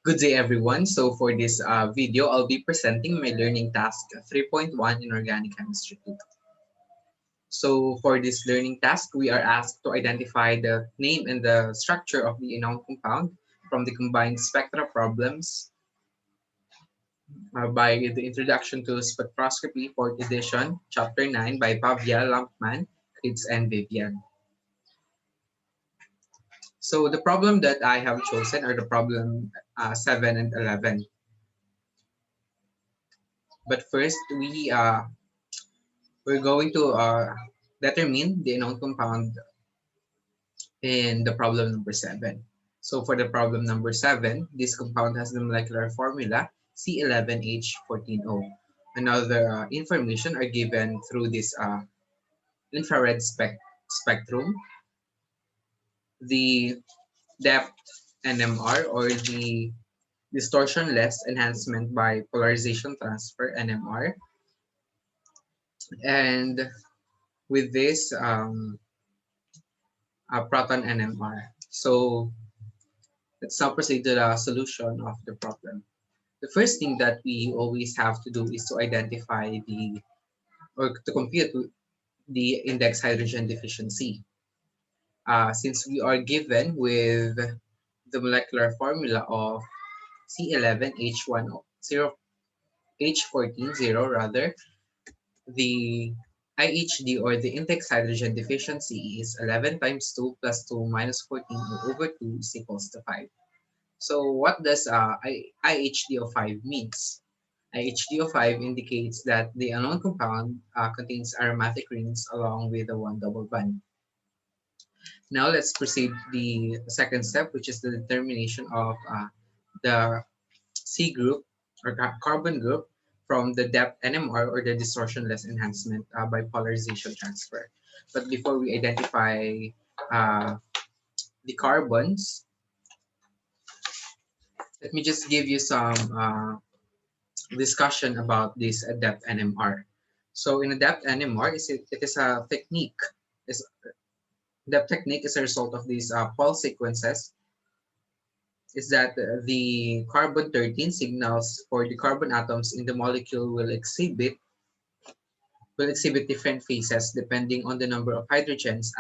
Good day, everyone. So for this video, I'll be presenting my learning task 3.1 in organic chemistry 2. So for this learning task, we are asked to identify the name and the structure of the unknown compound from the combined spectra problems by the introduction to spectroscopy, 4th edition, chapter 9 by Pavia, Lampman, Kritz, and Vivian. So the problem that I have chosen are the problem 7 and 11. But first, we're going to determine the unknown compound in the problem number 7. So for the problem number 7, this compound has the molecular formula C11H14O. Another information are given through this infrared spectrum, the depth NMR, or the distortion-less enhancement by polarization transfer NMR, and with this proton NMR. So let's now proceed to the solution of the problem. The first thing that we always have to do is to identify or to compute the index hydrogen deficiency. Since we are given with the molecular formula of C11H10, H14 rather, the IHD, or the index hydrogen deficiency, is 11 times 2 plus 2 minus 14 over 2 is equals to 5. So what does IHD of 5 means? IHD of 5 indicates that the unknown compound contains aromatic rings along with a one double bond. Now let's proceed to the second step, which is the determination of the C group or carbon group from the depth NMR, or the distortion-less enhancement by polarization transfer. But before we identify uh, the carbons, let me just give you some discussion about this depth NMR. So in a depth NMR, it is a technique. Is Depth technique is a result of these pulse sequences. Is that the carbon-13 signals for the carbon atoms in the molecule will exhibit different phases depending on the number of hydrogens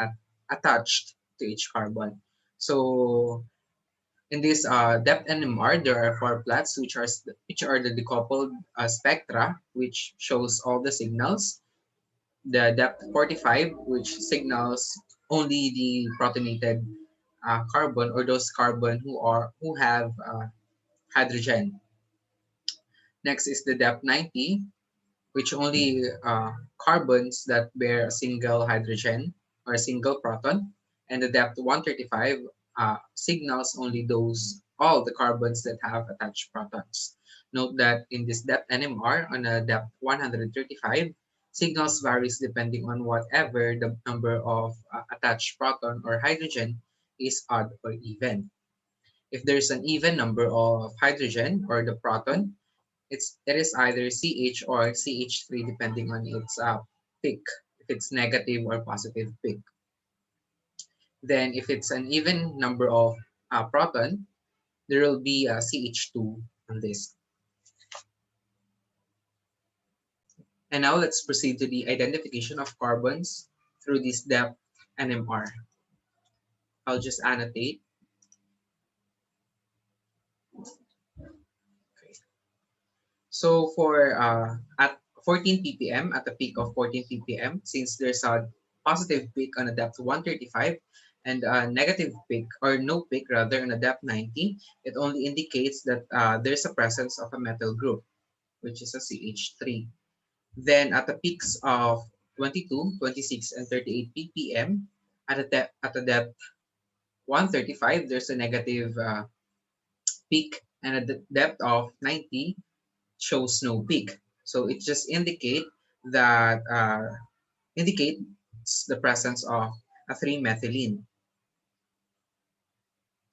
attached to each carbon. So in this depth NMR, there are four plots which are the decoupled spectra, which shows all the signals. The depth 45, which signals only the protonated carbon, or those carbon who have hydrogen. Next is the depth 90, which only carbons that bear a single hydrogen or a single proton, and the depth 135 signals only all the carbons that have attached protons. Note that in this depth NMR, on a depth 135, signals varies depending on whatever the number of attached proton or hydrogen is, odd or even. If there's an even number of hydrogen or the proton, it is either CH or CH3 depending on its peak, if it's negative or positive peak. Then if it's an even number of proton, there will be a CH2 on this. And now let's proceed to the identification of carbons through this depth NMR. I'll just annotate. Okay. So for at 14 ppm, at the peak of 14 ppm, since there's a positive peak on a depth 135 and a negative peak, or no peak rather, on a depth 90, it only indicates that there's a presence of a metal group, which is a CH3. Then at the peaks of 22, 26, and 38 ppm, at a depth 135, there's a negative peak, and at the depth of 90, shows no peak. So it just that indicates the presence of a 3-methylene,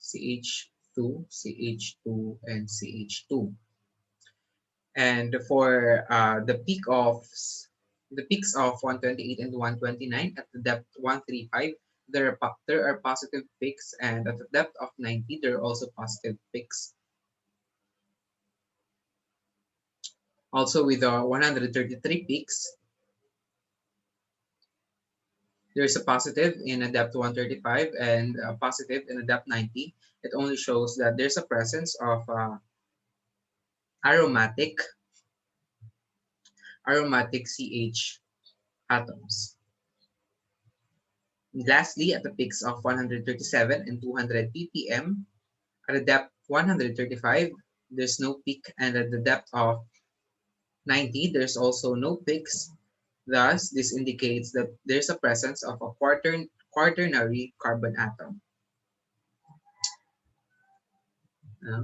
CH2, CH2, and CH2. And for the peaks of 128 and 129 at the depth 135, there are positive peaks, and at the depth of 90, there are also positive peaks. Also with 133 peaks, there's a positive in a depth 135 and a positive in a depth 90. It only shows that there's a presence of aromatic CH atoms. And lastly, at the peaks of 137 and 200 ppm, at a depth 135, there's no peak, and at the depth of 90, there's also no peaks. Thus, this indicates that there's a presence of a quaternary carbon atom. Uh,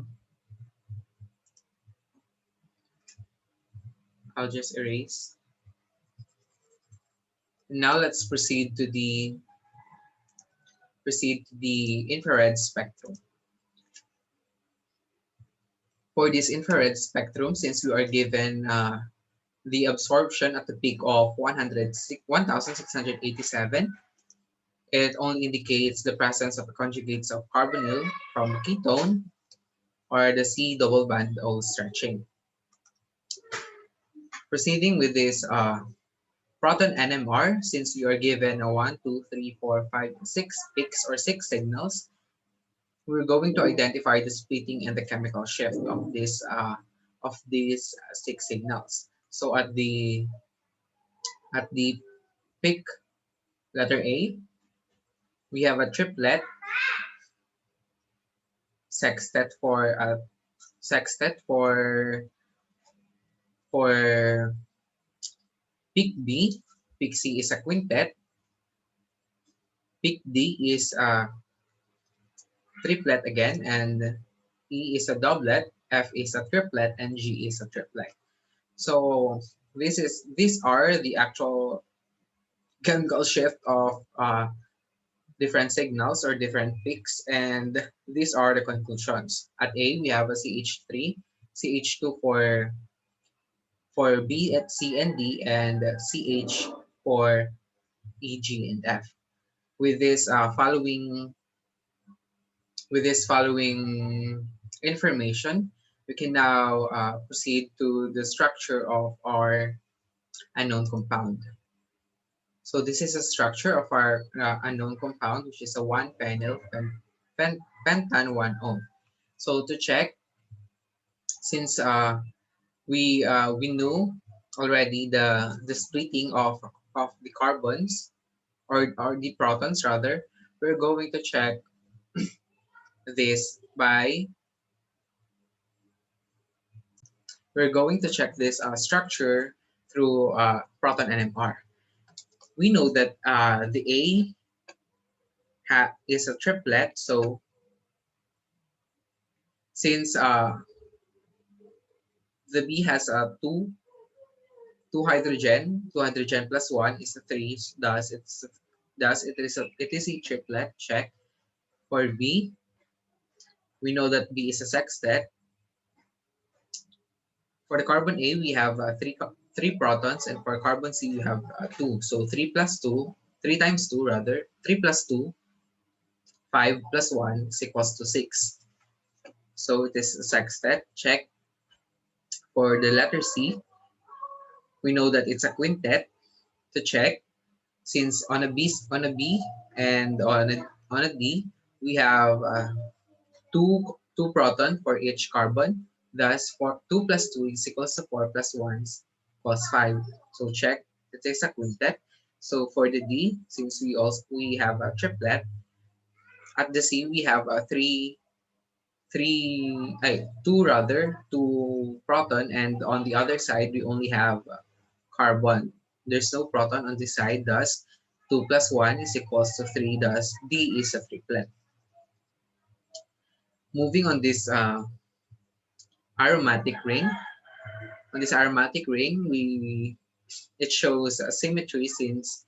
I'll just erase. Now let's proceed to the infrared spectrum. For this infrared spectrum, since we are given the absorption at the peak of 1687, it only indicates the presence of conjugates of carbonyl from ketone or the C double band O stretching. Proceeding with this proton NMR, since you are given a 1, 2, 3, 4, 5, 6 peaks or 6 signals, we're going to identify the splitting and the chemical shift of these 6 signals. So at the peak letter A, we have a triplet sextet for peak B. Peak C is a quintet. Peak D is a triplet again, and E is a doublet, F is a triplet, and G is a triplet. So these are the actual chemical shift of different signals or different peaks, and these are the conclusions. At A, we have a CH3, CH2 for B at C and D, and CH for E, G, and F. With this following information, we can now proceed to the structure of our unknown compound. So this is a structure of our unknown compound, which is a 1-phenyl pentan 1-O. So to check, since we knew already the splitting of the carbons or the protons rather, we're going to check this by we're going to check this structure through proton NMR. We know that the A is a triplet, so since the B has a two hydrogen plus one is a three, thus it is a triplet. Check. For B, we know that B is a sextet. For the carbon A, we have three protons, and for carbon C, we have two. So 3 times 2 rather, 3 plus 2, 5 plus 1 is equals to 6. So it is a sextet. Check. For the letter C, we know that it's a quintet. To check, since on a B and on a D, we have two proton for each carbon. Thus, for 2 plus 2 is equals to 4 plus 1 equals 5. So check, it is a quintet. So for the D, since we have a triplet, at the C we have a two proton, and on the other side we only have carbon. There's no proton on this side, thus 2 plus 1 is equals to 3, thus D is a triplet. Moving on this aromatic ring. On this aromatic ring, it shows a symmetry since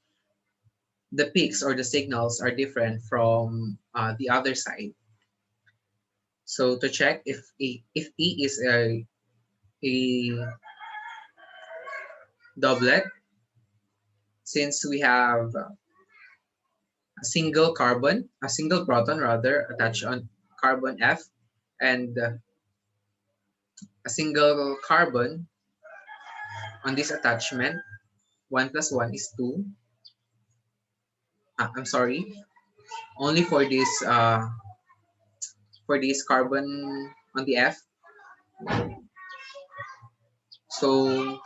the peaks or the signals are different from the other side. So to check if E is a doublet, since we have a single proton rather attached on carbon F, and a single carbon on this attachment, 1 plus 1 is 2. I'm sorry, only for this carbon on the F. So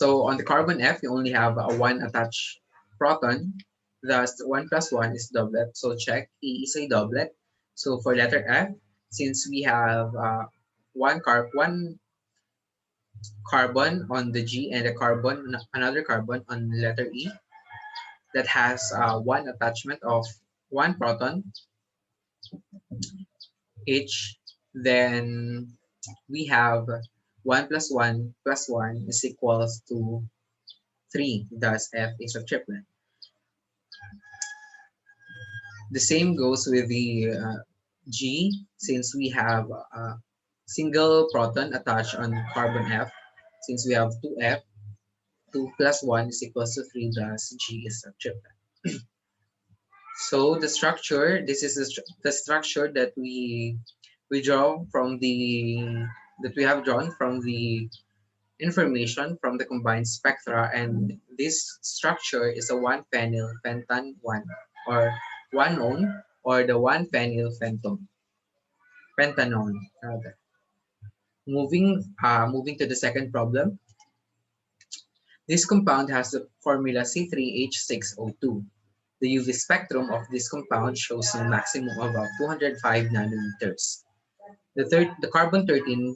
on the carbon F, you only have a 1 attached proton. Thus, 1 plus 1 is doublet. So check, E is a doublet. So for letter F, since we have one carbon on the G and another carbon on letter E that has one attachment of 1 proton each, then we have 1 plus 1 plus 1 is equals to 3. Thus, F is a triplet. The same goes with the G, since we have a single proton attached on carbon F. Since we have 2F, 2 plus 1 is equals to 3, thus G is a triplet. So the structure, this is the structure that we draw from that we have drawn from the information from the combined spectra, and this structure is a 1-phenyl pentan 1 or 1-one or the 1-phenyl pentanone rather. Moving to the second problem. This compound has the formula C3H6O2. The UV spectrum of this compound shows a maximum of about 205 nanometers. The carbon 13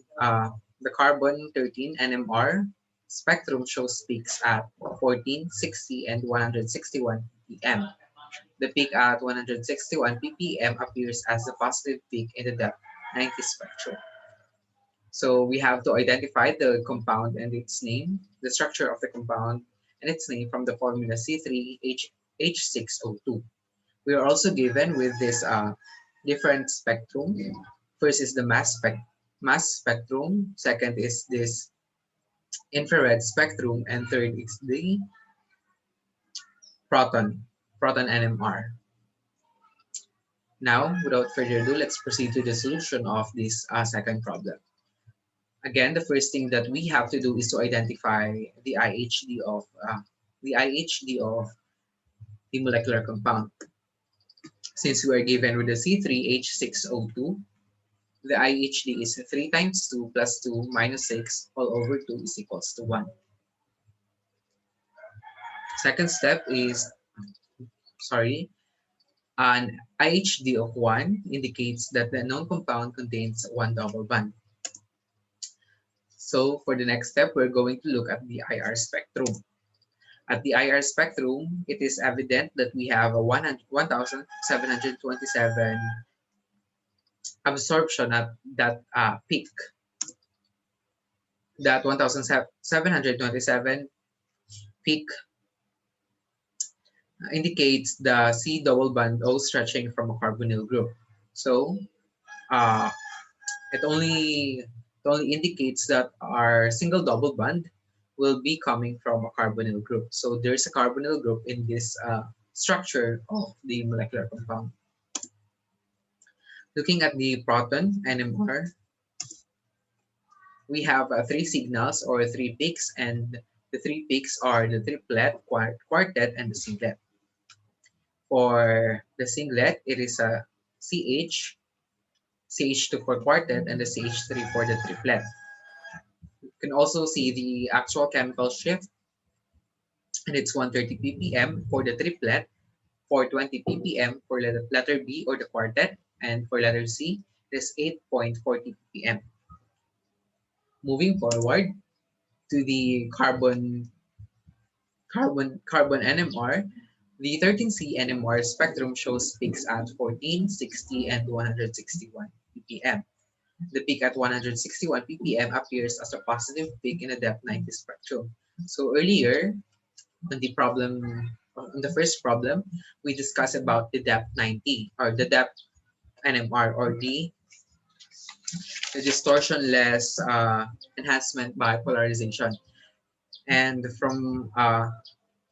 NMR spectrum shows peaks at 14, 60, and 161 ppm. The peak at 161 ppm appears as the positive peak in the depth 90 spectrum. So we have to identify the compound and its name, the structure of the compound and its name from the formula C3H6O2. We are also given with this different spectrum. First is the mass spectrum. Second is this infrared spectrum, and third is the proton NMR. Now, without further ado, let's proceed to the solution of this second problem. Again, the first thing that we have to do is to identify the IHD of the molecular compound. Since we are given with the C3H6O2, the IHD is 3 times 2 plus 2 minus 6 all over 2 is equals to 1. Second step is, an IHD of 1 indicates that the known compound contains 1 double bond. So for the next step, we're going to look at the IR spectrum. At the IR spectrum, it is evident that we have a 1,727 absorption at that peak. That 1,727 peak indicates the C double bond O stretching from a carbonyl group. So it only indicates that our single double bond will be coming from a carbonyl group. So there's a carbonyl group in this structure of the molecular compound. Looking at the proton NMR, we have 3 signals or 3 peaks, and the 3 peaks are the triplet, quartet, and the singlet. For the singlet, it is a CH, CH2 for quartet, and the CH3 for the triplet. You can also see the actual chemical shift, and it's 130 ppm for the triplet, 420 ppm for letter B or the quartet, and for letter C, it is 8.40 ppm. Moving forward to the carbon NMR, the 13C NMR spectrum shows peaks at 14, 60, and 161 ppm. The peak at 161 ppm appears as a positive peak in the depth 90 spectrum. So earlier, on the first problem, we discussed about the depth 90 or the depth NMR, or the distortionless enhancement by polarization. And from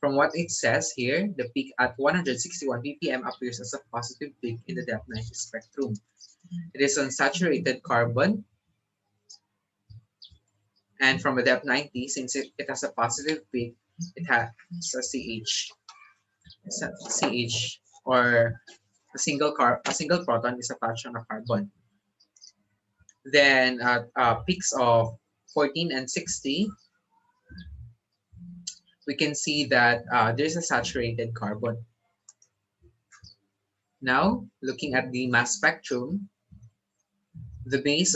what it says here, the peak at 161 ppm appears as a positive peak in the depth 90 spectrum. It is unsaturated carbon, And from a depth 90, since it has a positive peak, it has a CH, or a single proton is attached on a carbon. Then at peaks of 14 and 60, we can see that there's a saturated carbon. Now, looking at the mass spectrum, the base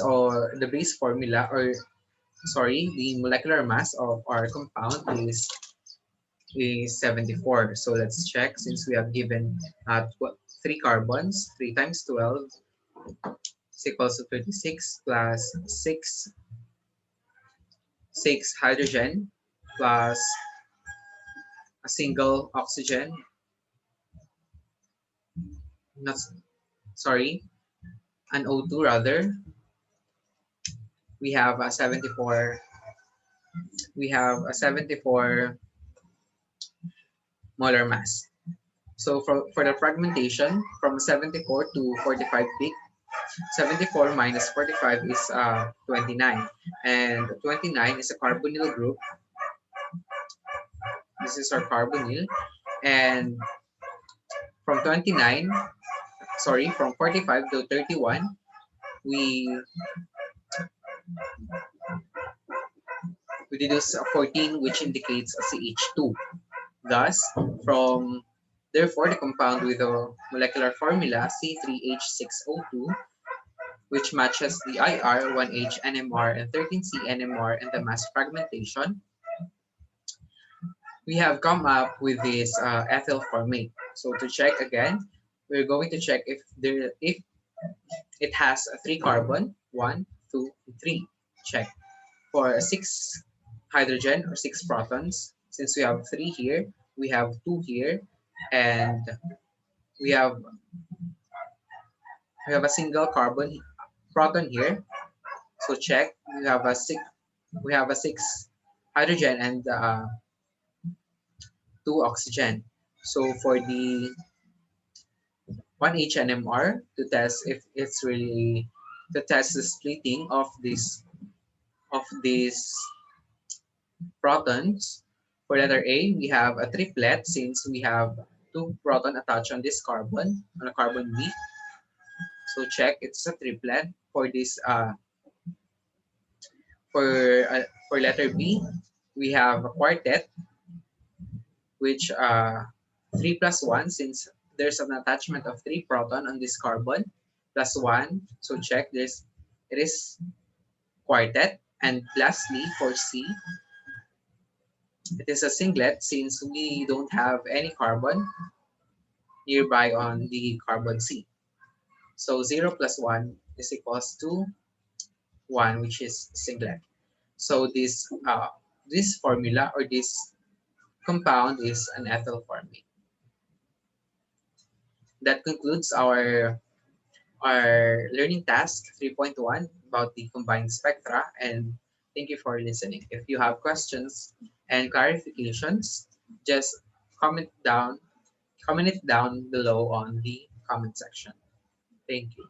formula, or sorry, the molecular mass of our compound is 74. So let's check, since we have given 3 carbons, 3 times 12 is equals to 36, plus 6 hydrogen, plus a single oxygen, not sorry, an O2 rather. We have a 74. We have a 74 molar mass. So for the fragmentation from 74 to 45 peak, 74 minus 45 is 29, and 29 is a carbonyl group. This is our carbonyl, and from 29, sorry, from 45 to 31, we we deduce a 14, which indicates a CH2. Thus, from therefore the compound with the molecular formula C3H6O2, which matches the IR, 1H NMR, and 13C NMR in the mass fragmentation, we have come up with this ethyl formate. So to check again, we're going to check if it has a 3 carbon, 1, 2, 3. Check. For 6 hydrogen or 6 protons, since we have 3 here, we have 2 here, and we have a single carbon proton here. So check. We have a 6 hydrogen and 2 oxygen. So for the 1H NMR, to test if it's really, to test the splitting of these protons. For letter A, we have a triplet, since we have 2 proton attached on this carbon, on a carbon B. So check, it's a triplet. For this for letter B, we have a quartet, which 3 plus 1, since there's an attachment of 3 proton on this carbon, plus 1. So check this, it is quartet. And lastly, for C, it is a singlet, since we don't have any carbon nearby on the carbon C. So 0 plus 1 is equals to 1, which is singlet. So this formula, or this compound, is an ethyl formate. That concludes our learning task 3.1 about the combined spectra, and thank you for listening. If you have questions and clarifications, just comment down comment it down below on the comment section. Thank you.